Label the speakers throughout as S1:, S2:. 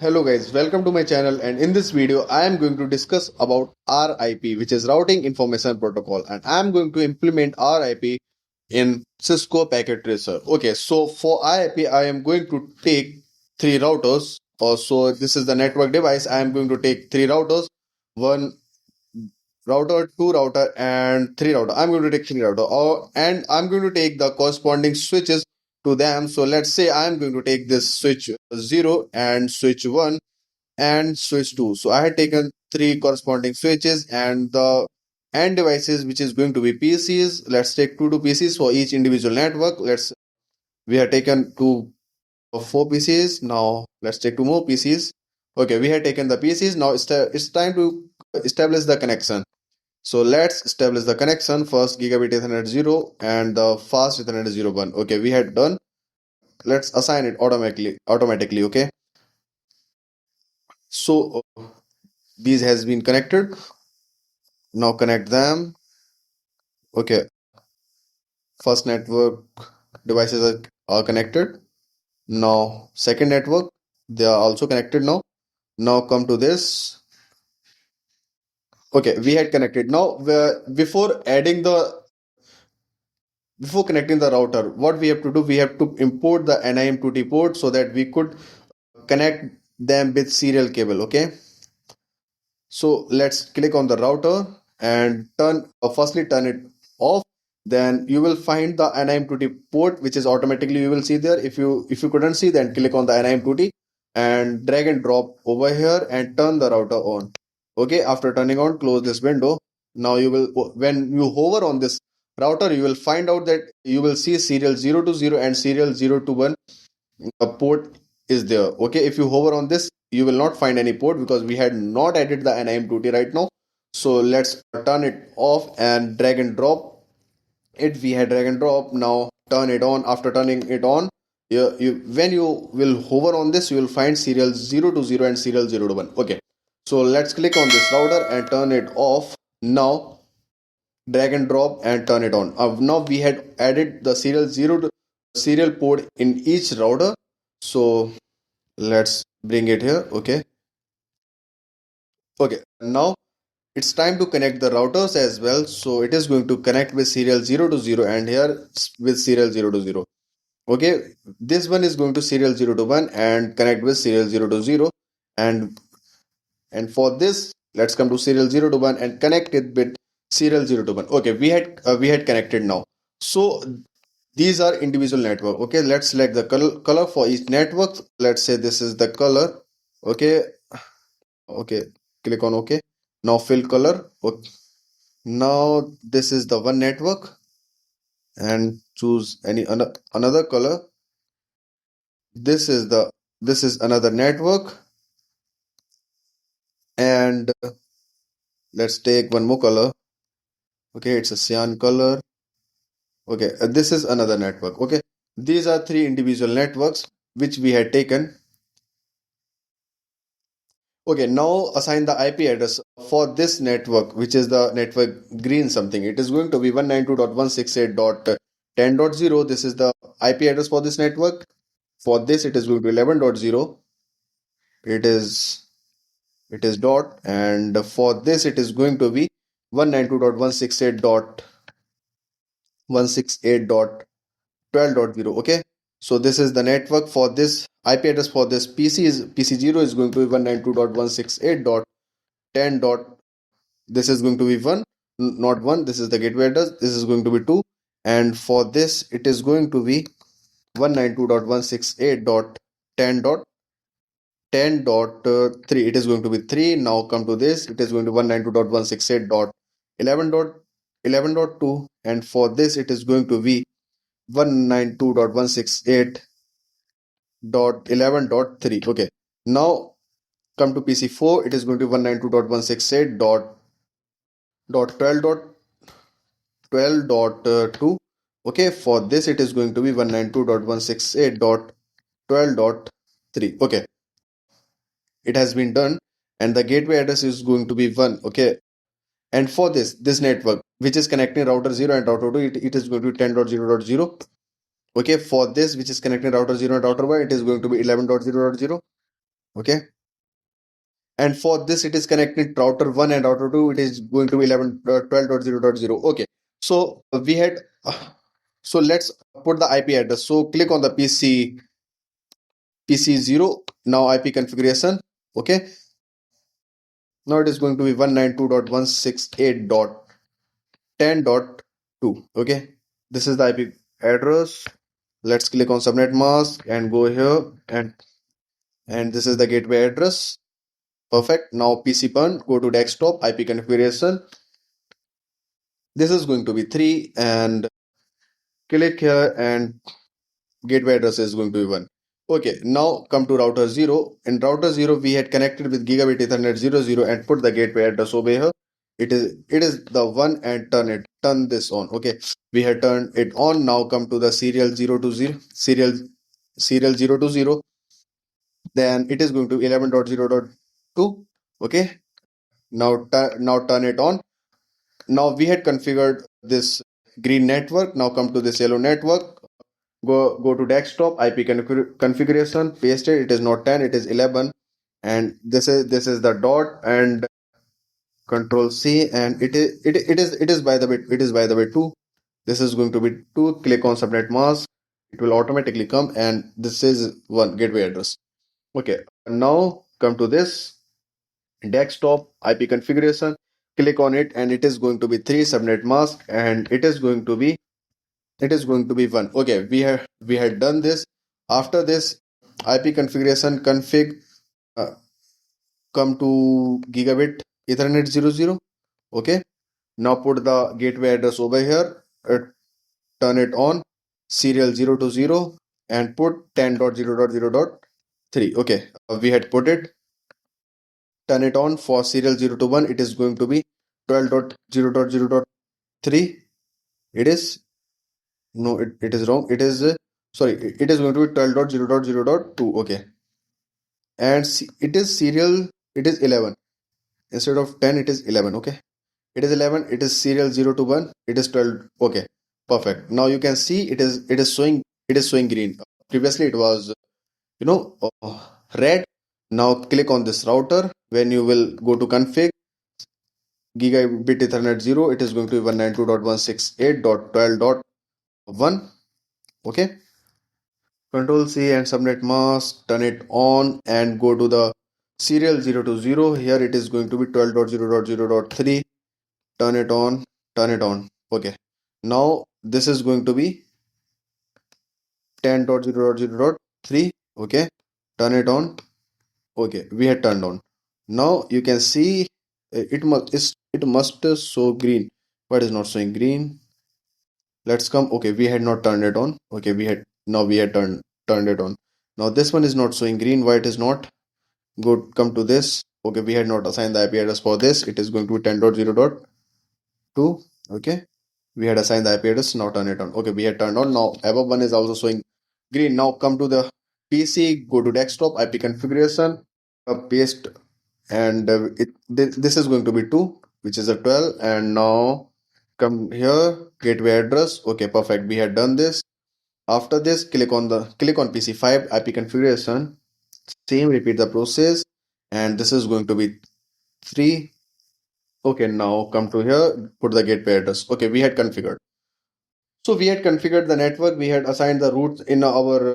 S1: Hello guys, welcome to my channel, and in this video I am going to discuss about RIP, which is Routing Information Protocol, and I am going to implement RIP in Cisco Packet Tracer. Okay, so for RIP I am going to take three routers. Also, this is the network device. I am going to take three routers, one router, two router, and three router. I'm going to take three router, and I'm going to take the corresponding switches to them. So let's say I'm going to take this switch 0 and switch 1 and switch 2. So I had taken three corresponding switches and the end devices, which is going to be PCs. Let's take two PCs for each individual network. We have taken two or four PCs. Now let's take two more PCs. Okay, we have taken the PCs. Now it's time to establish the connection. So let's establish the connection. First, gigabit Ethernet 0 and the fast Ethernet 01. Okay, we had done. Let's assign it automatically. Okay, so these has been connected. Now connect them. Okay, first network devices are connected. Now second network, they are also connected now. Now come to this. Okay, we had connected. Now before connecting the router, what we have to do, we have to import the NIM2T port so that we could connect them with serial cable. Okay, so let's click on the router and firstly turn it off. Then you will find the NIM2T port, which is automatically you will see there. If you couldn't see, then click on the NIM2T and drag and drop over here and turn the router on. Okay, after turning on, close this window. Now you will, when you hover on this router, you will find out that you will see serial 0 to 0 and serial 0 to 1 port is there. Okay, if you hover on this, you will not find any port because we had not added the NIM2T right now. So let's turn it off and drag and drop it. We had drag and drop. Now turn it on. After turning it on, when you will hover on this, you will find serial 0 to 0 and serial 0 to 1. Okay, so let's click on this router and turn it off. Now drag and drop and turn it on. Now we had added the serial 0 to serial port in each router. So let's bring it here. Okay, now it's time to connect the routers as well. So it is going to connect with serial 0 to 0 and here with serial 0 to 0. Okay, this one is going to serial 0 to 1 and connect with serial 0 to 0. And for this, let's come to serial 0 to 1 and connect it with serial 0 to 1. Okay, we had connected now. So these are individual network. Okay, let's select the color for each network. Let's say this is the color. Okay, okay, click on OK. Now fill color. Okay. Now this is the one network and choose another color. This is another network and let's take one more color. Okay, it's a cyan color. Okay, this is another network. Okay, these are three individual networks which we had taken. Okay, now assign the IP address for this network, which is the network green something. It is going to be 192.168.10.0. This is the IP address for this network. For this, it is going to be 11.0. It is it is dot, and for this, it is going to be 192.168.168.12.0. Okay, so this is the network for this IP address for this PC0 is going to be 192.168.10. This is going to be 1, not 1. This is the gateway address. This is going to be 2, and for this it is going to be 192.168.10.10.3. It is going to be 3. Now come to this. It is going to 192.168.11.11.2, and for this it is going to be 192.168.11.3. Okay. Now come to PC4. It is going to be 192.168.12.2. Okay, for this it is going to be 192.168.12.3. Okay, it has been done, and the gateway address is going to be 1. Okay, and for this network which is connecting router 0 and router 2, it is going to be 10.0.0. Okay, for this which is connecting router 0 and router 1, it is going to be 11.0.0. Okay, and for this it is connected router 1 and router 2, it is going to be 11.12.0.0. Okay, so we had so let's put the IP address. So click on the PC0. Now IP configuration. Okay, now it is going to be 192.168.10.2. Okay, this is the IP address. Let's click on subnet mask and go here, and this is the gateway address. Perfect. Now PC burn, go to desktop, IP configuration. This is going to be 3, and click here, and gateway address is going to be 1. Okay, now come to router 0. In router 0, we had connected with gigabit ethernet 00 and put the gateway address over here. It is the 1, and turn this on. Okay, we had turned it on. Now come to the serial 0 to 0, serial 0 to 0. Then it is going to 11.0.2. Okay, now turn it on. Now we had configured this green network. Now come to this yellow network. Go to desktop, IP configuration, paste it. It is not 10, it is 11, and this is the dot, and control C, and it is by the way, 2. This is going to be 2. Click on subnet mask, it will automatically come, and this is 1 gateway address. Okay, now come to this desktop, IP configuration, click on it, and it is going to be 3 subnet mask, and it is going to be 1. Okay, we had done this. After this, IP configuration config, uh, come to gigabit ethernet 00. Okay, now put the gateway address over here, turn it on, serial 0 to 0, and put 10.0.0.3. Okay, we had put it. Turn it on for serial 0 to 1. It is going to be 12.0.0.3. It is, no, it is wrong. It is, sorry, it is going to be 12.0.0.2. Okay, and it is serial, it is 11. Instead of 10, it is 11. Okay, it is 11. It is serial 0 to 1. It is 12. Okay, perfect. Now you can see it is showing green. Previously it was, red. Now click on this router. When you will go to config gigabit ethernet 0, it is going to be 192.168.12.1. Okay, control C and subnet mask, turn it on, and go to the serial 0 to 0. Here it is going to be 12.0.0.3. Turn it on, turn it on. Okay, now this is going to be 10.0.0.3. Okay, turn it on. Okay, we had turned on. Now you can see, it must show green, but it's not showing green. Let's come. Okay, we had not turned it on. Okay, we had turned it on. Now this one is not showing green. Why it is not? Come to this. Okay, we had not assigned the IP address for this. It is going to be 10.0.2. Okay, we had assigned the IP address. Now turn it on. Okay, we had turned on. Now above one is also showing green. Now come to the PC. Go to desktop, IP configuration, paste, and this is going to be 2, which is a 12. And now come here, gateway address. Okay, perfect. We had done this. After this, click on PC5, IP configuration. Same, repeat the process, and this is going to be 3. Okay, now come to here, put the gateway address. Okay, we had configured. So we had configured the network. We had assigned the routes in our,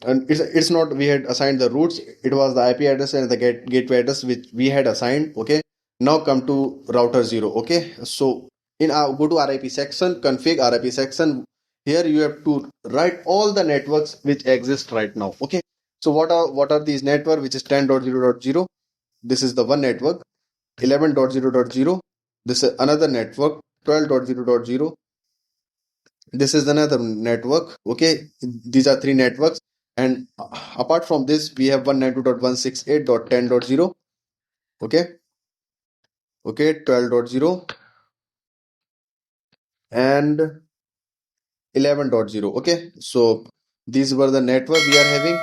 S1: and it's not we had assigned the routes. It was the IP address and the gateway address which we had assigned. Okay, now come to router 0. Okay, so in our, go to RIP section, config RIP section. Here you have to write all the networks which exist right now. Okay, so what are these network, which is 10.0.0. This is the one network. 11.0.0. This is another network. 12.0.0. This is another network. Okay, these are 3 networks, and apart from this we have 192.168.10.0. Okay, 12.0 and 11.0. Okay, so these were the network we are having.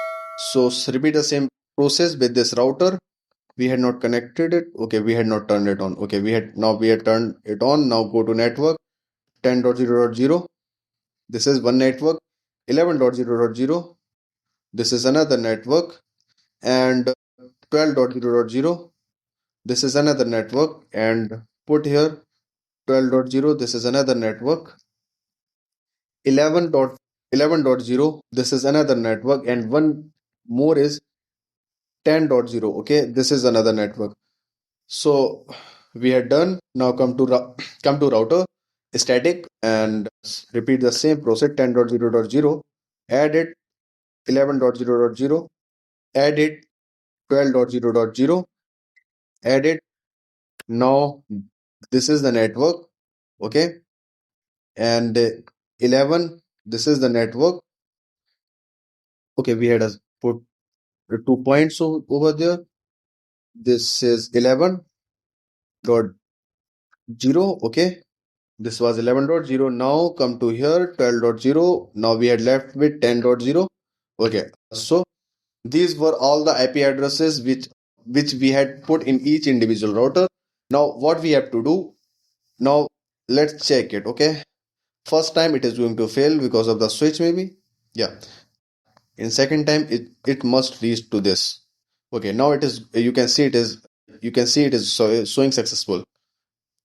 S1: So repeat the same process with this router. We had not connected it. Okay, we had not turned it on. Okay, we had turned it on. Now go to network 10.0.0. This is one network. 11.0.0. This is another network, and 12.0.0, this is another network, and put here 12.0, this is another network. 11.11.0, this is another network, and one more is 10.0. Okay, this is another network. So we are done. Now come to router static and repeat the same process. 10.0.0, add it. 11.0.0, add it. 12.0.0, add it. Now this is the network. Okay, and 11, this is the network. Okay, we had a put 2 points over there. This is 11.0. Okay, this was 11.0. Now come to here 12.0. Now we had left with 10.0. Okay, so these were all the IP addresses which we had put in each individual router. Now what we have to do, now let's check it. Okay, first time it is going to fail because of the switch maybe. Yeah, in second time it must reach to this. Okay, now it is, you can see it is showing successful.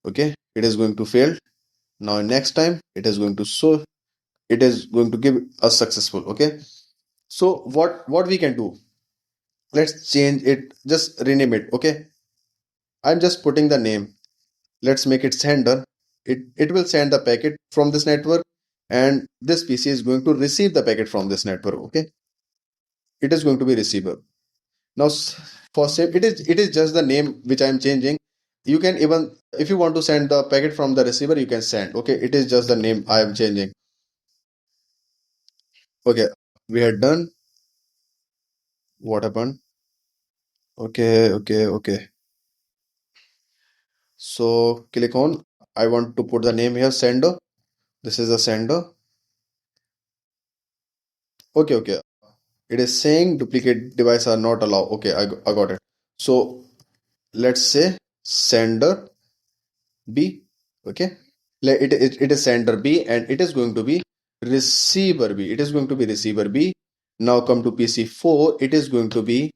S1: Okay, it is going to fail. Now next time it is going to show, it is going to give us successful. Okay, so what we can do, let's change it, just rename it. Okay, I'm just putting the name. Let's make it sender. It will send the packet from this network, and this PC is going to receive the packet from this network. Okay, it is going to be receiver. Now for same, it is just the name which I'm changing. You can even, if you want to send the packet from the receiver, you can send. Okay, it is just the name I am changing. Okay, we had done. What happened? Okay, okay, okay. So click on. I want to put the name here, sender. This is the sender. Okay, okay. It is saying duplicate device are not allowed. Okay, I got it. So let's say sender B. Okay. It is sender B, and it is going to be receiver B. It is going to be receiver B. Now come to PC4. It is going to be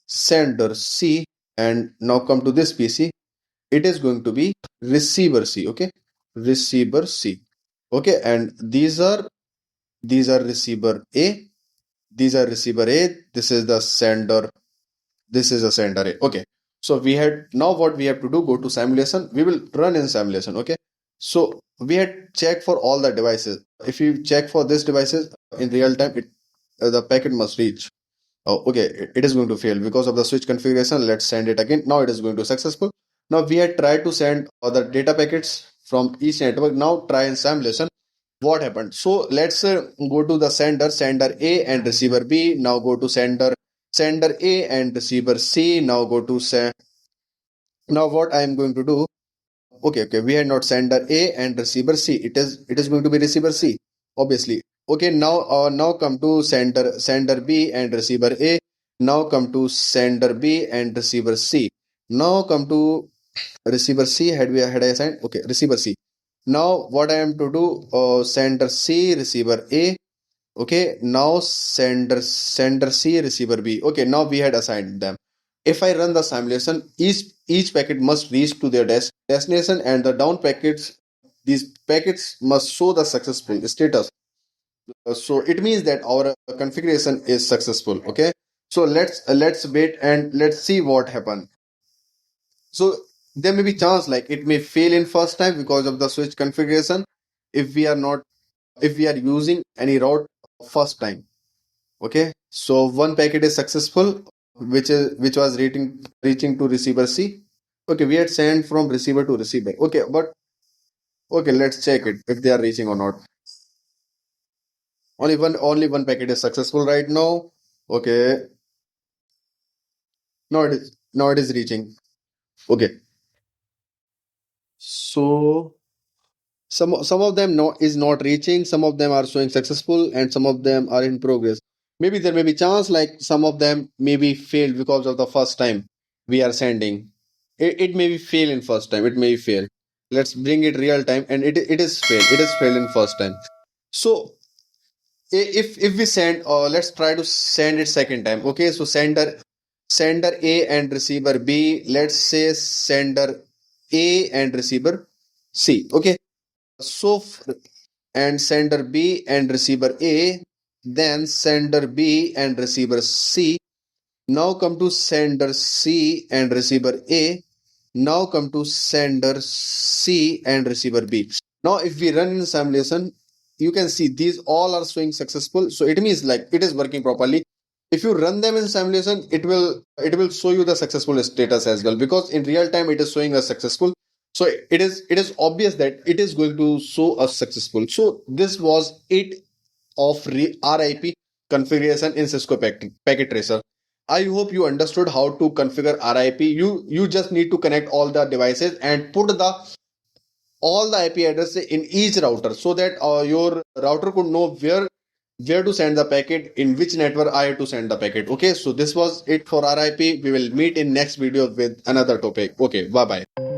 S1: sender C. And now come to this PC. It is going to be receiver C. Okay. Receiver C. Okay. And these are receiver A. These are receiver A. This is the sender. This is a sender A. Okay. So we had, now what we have to do, go to simulation. We will run in simulation. Okay. So we had check for all the devices. If you check for this devices in real time, the packet must reach. Oh, okay. It is going to fail because of the switch configuration. Let's send it again. Now it is going to successful. Now we had tried to send other data packets from each network. Now try in simulation what happened. So let's go to the sender A and receiver B. Now go to sender A and receiver C. Now go to now what I am going to do. Okay, okay, we had not sender A and receiver C. It is going to be receiver C, obviously. Okay, now come to sender B and receiver A. Now come to sender B and receiver C. Now come to receiver C. Had I assigned? Okay, receiver C. Now what I am to do? Sender C, receiver A. Okay, now sender C, receiver B. Okay, now we had assigned them. If I run the simulation, each packet must reach to their destination, and the down packets, these packets must show the successful status. So it means that our configuration is successful. Okay, so let's wait and let's see what happen. So there may be chance like it may fail in first time because of the switch configuration if we are not, if we are using any route first time. Okay, so one packet is successful, which was reaching to receiver C. Okay, we had sent from receiver to receiver. Okay, but okay, let's check it if they are reaching or not. Only one packet is successful right now. Okay, now it is reaching. Okay, so some of them is not reaching, some of them are showing successful, and some of them are in progress. Maybe there may be chance like some of them may be failed because of the first time we are sending. It may be fail in first time, it may fail. Let's bring it real time, and it is failed in first time. So if we send, let's try to send it second time. Okay, so sender sender A and receiver B. Let's say sender A and receiver C. Okay. So and sender B and receiver A, then sender B and receiver C. Now come to sender C and receiver A. Now come to sender C and receiver B. Now if we run in simulation, you can see these all are showing successful. So it means like it is working properly. If you run them in simulation, it will show you the successful status as well, because in real time it is showing us successful. So it is obvious that it is going to show us successful. So this was it of RIP configuration in Cisco Packet Tracer. I hope you understood how to configure RIP. You just need to connect all the devices and put the all the IP address in each router, so that your router could know where to send the packet, in which network I have to send the packet. Okay, so this was it for RIP. We will meet in next video with another topic. Okay, bye bye.